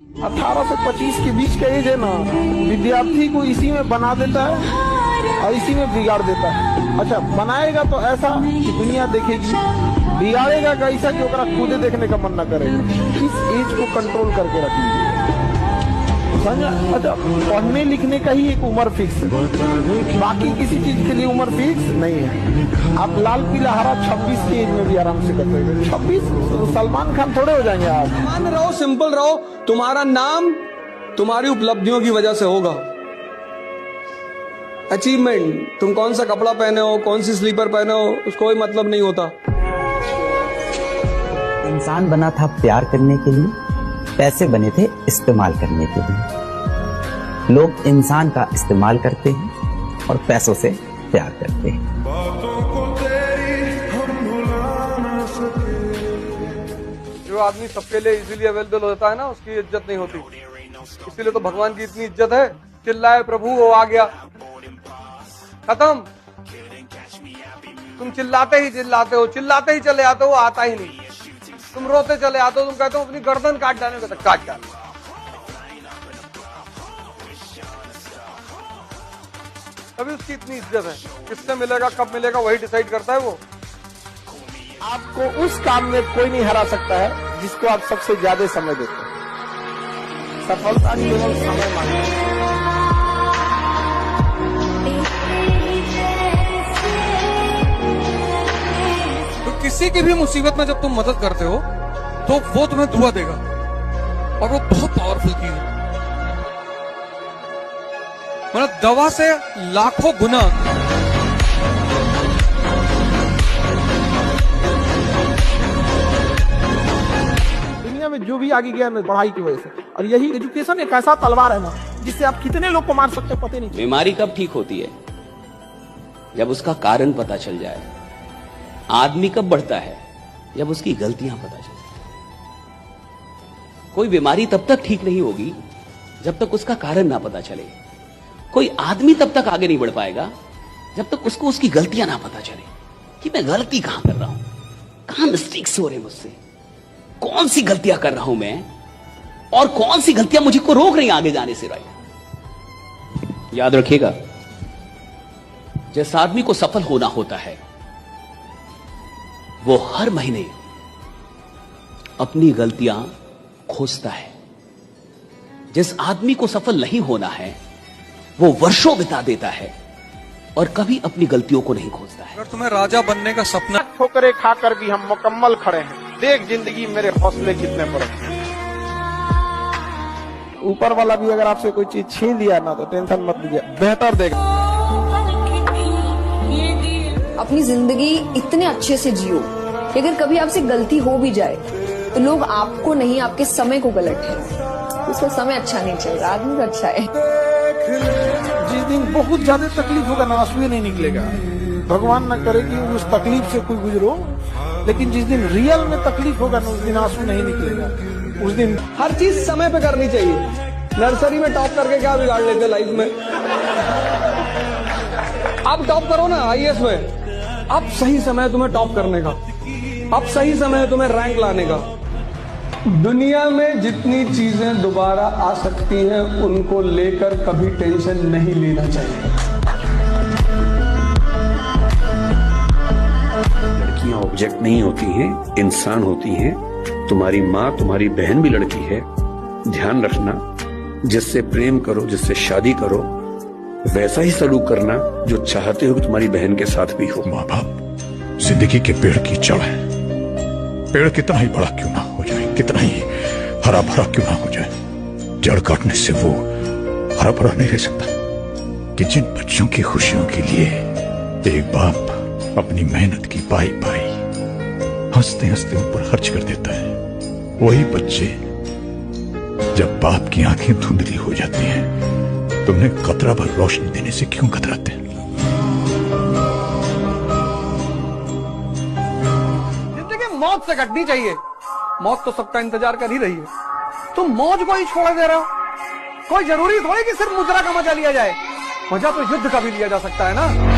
18 से 25 के बीच का एज है ना, विद्यार्थी को इसी में बना देता है और इसी में बिगाड़ देता है। अच्छा, बनाएगा तो ऐसा कि दुनिया देखेगी, बिगाड़ेगा कैसा कि ओकरा खुदे देखने का मन न करेगा। इस एज को कंट्रोल करके रखिए, समझा? अच्छा, पढ़ने लिखने का ही एक उम्र फिक्स है, बाकी किसी चीज के लिए उम्र फिक्स नहीं है। आप लाल पीला हरा 26 की एज में भी आराम से कर सकते हैं। 26 सलमान खान थोड़े हो जाएंगे आप। सामान्य रहो, सिंपल रहो, तुम्हारा नाम तुम्हारी उपलब्धियों की वजह से होगा। अचीवमेंट, तुम कौन सा कपड़ा पहने हो, कौन सी स्लीपर पहने हो, उसको कोई मतलब नहीं होता। इंसान बना था प्यार करने के लिए, पैसे बने थे इस्तेमाल करने के लिए। लोग इंसान का इस्तेमाल करते हैं और पैसों से प्यार करते हैं। जो आदमी सबके लिए इजीली अवेलेबल होता है ना, उसकी इज्जत नहीं होती। इसीलिए तो भगवान की इतनी इज्जत है, चिल्लाए प्रभु वो आ गया, खत्म। तुम चिल्लाते ही चिल्लाते हो, चिल्लाते ही चले आते हो, आता ही नहीं। तुम रोते चले आते हो, तुम कहते हो अपनी गर्दन काट डालने को, काट डाल। तभी उसकी इतनी इज्जत है। किससे मिलेगा, कब मिलेगा, वही डिसाइड करता है वो। आपको उस काम में कोई नहीं हरा सकता है जिसको आप सबसे ज्यादा समय देते हैं। सफलता केवल समय मांगती है। तो किसी की भी मुसीबत में जब तुम मदद करते हो तो वो तुम्हें दुआ देगा, और वो बहुत पावरफुल चीज है। मतलब दवा से लाखों गुना। दुनिया में जो भी आगे गया ना, पढ़ाई की वजह से। और यही एजुकेशन एक ऐसा तलवार है ना, जिससे आप कितने लोग को मार सकते हैं पता नहीं। बीमारी कब ठीक होती है? जब उसका कारण पता चल जाए। आदमी कब बढ़ता है? जब उसकी गलतियां पता चल जाए। कोई बीमारी तब तक ठीक नहीं होगी जब तक उसका कारण ना पता चले। कोई आदमी तब तक आगे नहीं बढ़ पाएगा जब तक उसको उसकी गलतियां ना पता चले कि मैं गलती कहां कर रहा हूं, कहां मिस्टेक्स हो रहे हैं मुझसे, कौन सी गलतियां कर रहा हूं मैं, और कौन सी गलतियां मुझे को रोक रही आगे जाने से। राइट, याद रखिएगा, जिस आदमी को सफल होना होता है वो हर महीने अपनी गलतियां खोजता है। जिस आदमी को सफल नहीं होना है वो वर्षों बिता देता है और कभी अपनी गलतियों को नहीं खोजता है। अगर तुम्हें राजा बनने का सपना, ठोकरें खाकर भी हम मुकम्मल खड़े हैं, देख जिंदगी मेरे हौसले कितने बड़े हैं। ऊपर वाला भी अगर आपसे कोई चीज छीन लिया ना तो टेंशन मत लीजिए, बेहतर देगा। अपनी जिंदगी इतने अच्छे से जियो कि अगर कभी आपसे गलती हो भी जाए तो लोग आपको नहीं, आपके समय को गलत है। उसका समय अच्छा नहीं चल रहा, आदमी तो अच्छा है। जिस दिन बहुत ज्यादा तकलीफ होगा ना, आंसू नहीं निकलेगा। भगवान ना करे कि उस तकलीफ से कोई गुजरो, लेकिन जिस दिन रियल में तकलीफ होगा ना, उस दिन आंसू नहीं निकलेगा। उस दिन हर चीज समय पे करनी चाहिए। नर्सरी में टॉप करके क्या बिगाड़ लेते लाइफ में? अब टॉप करो ना आईएएस में। अब सही समय है तुम्हें टॉप करने का, अब सही समय है तुम्हें रैंक लाने का। दुनिया में जितनी चीजें दोबारा आ सकती हैं उनको लेकर कभी टेंशन नहीं लेना चाहिए। लड़कियां ऑब्जेक्ट नहीं होती हैं, इंसान होती हैं। तुम्हारी माँ, तुम्हारी बहन भी लड़की है। ध्यान रखना, जिससे प्रेम करो, जिससे शादी करो, वैसा ही सलूक करना जो चाहते हो कि तुम्हारी बहन के साथ भी हो। माँ बाप जिंदगी के पेड़ की जड़ है। पेड़ कितना ही बड़ा क्यों ना हो जाए, कितना ही हरा भरा क्यों ना हो जाए, जड़ काटने से वो हरा भरा नहीं रह सकता। कि जिन बच्चों की खुशियों के लिए एक बाप अपनी मेहनत की पाई पाई हंसते हंसते ऊपर खर्च कर देता है, वही बच्चे जब बाप की आंखें धुंधली हो जाती हैं तो उन्हें कतरा भर रोशनी देने से क्यों कतराते हैं? जिंदगी मौत से कटनी चाहिए। मौत तो सबका इंतजार कर ही रही है, तुम मौज को ही छोड़ दे रहे हो। कोई जरूरी थोड़ी कि सिर्फ मुजरा का मजा लिया जाए, मजा तो युद्ध का भी लिया जा सकता है ना।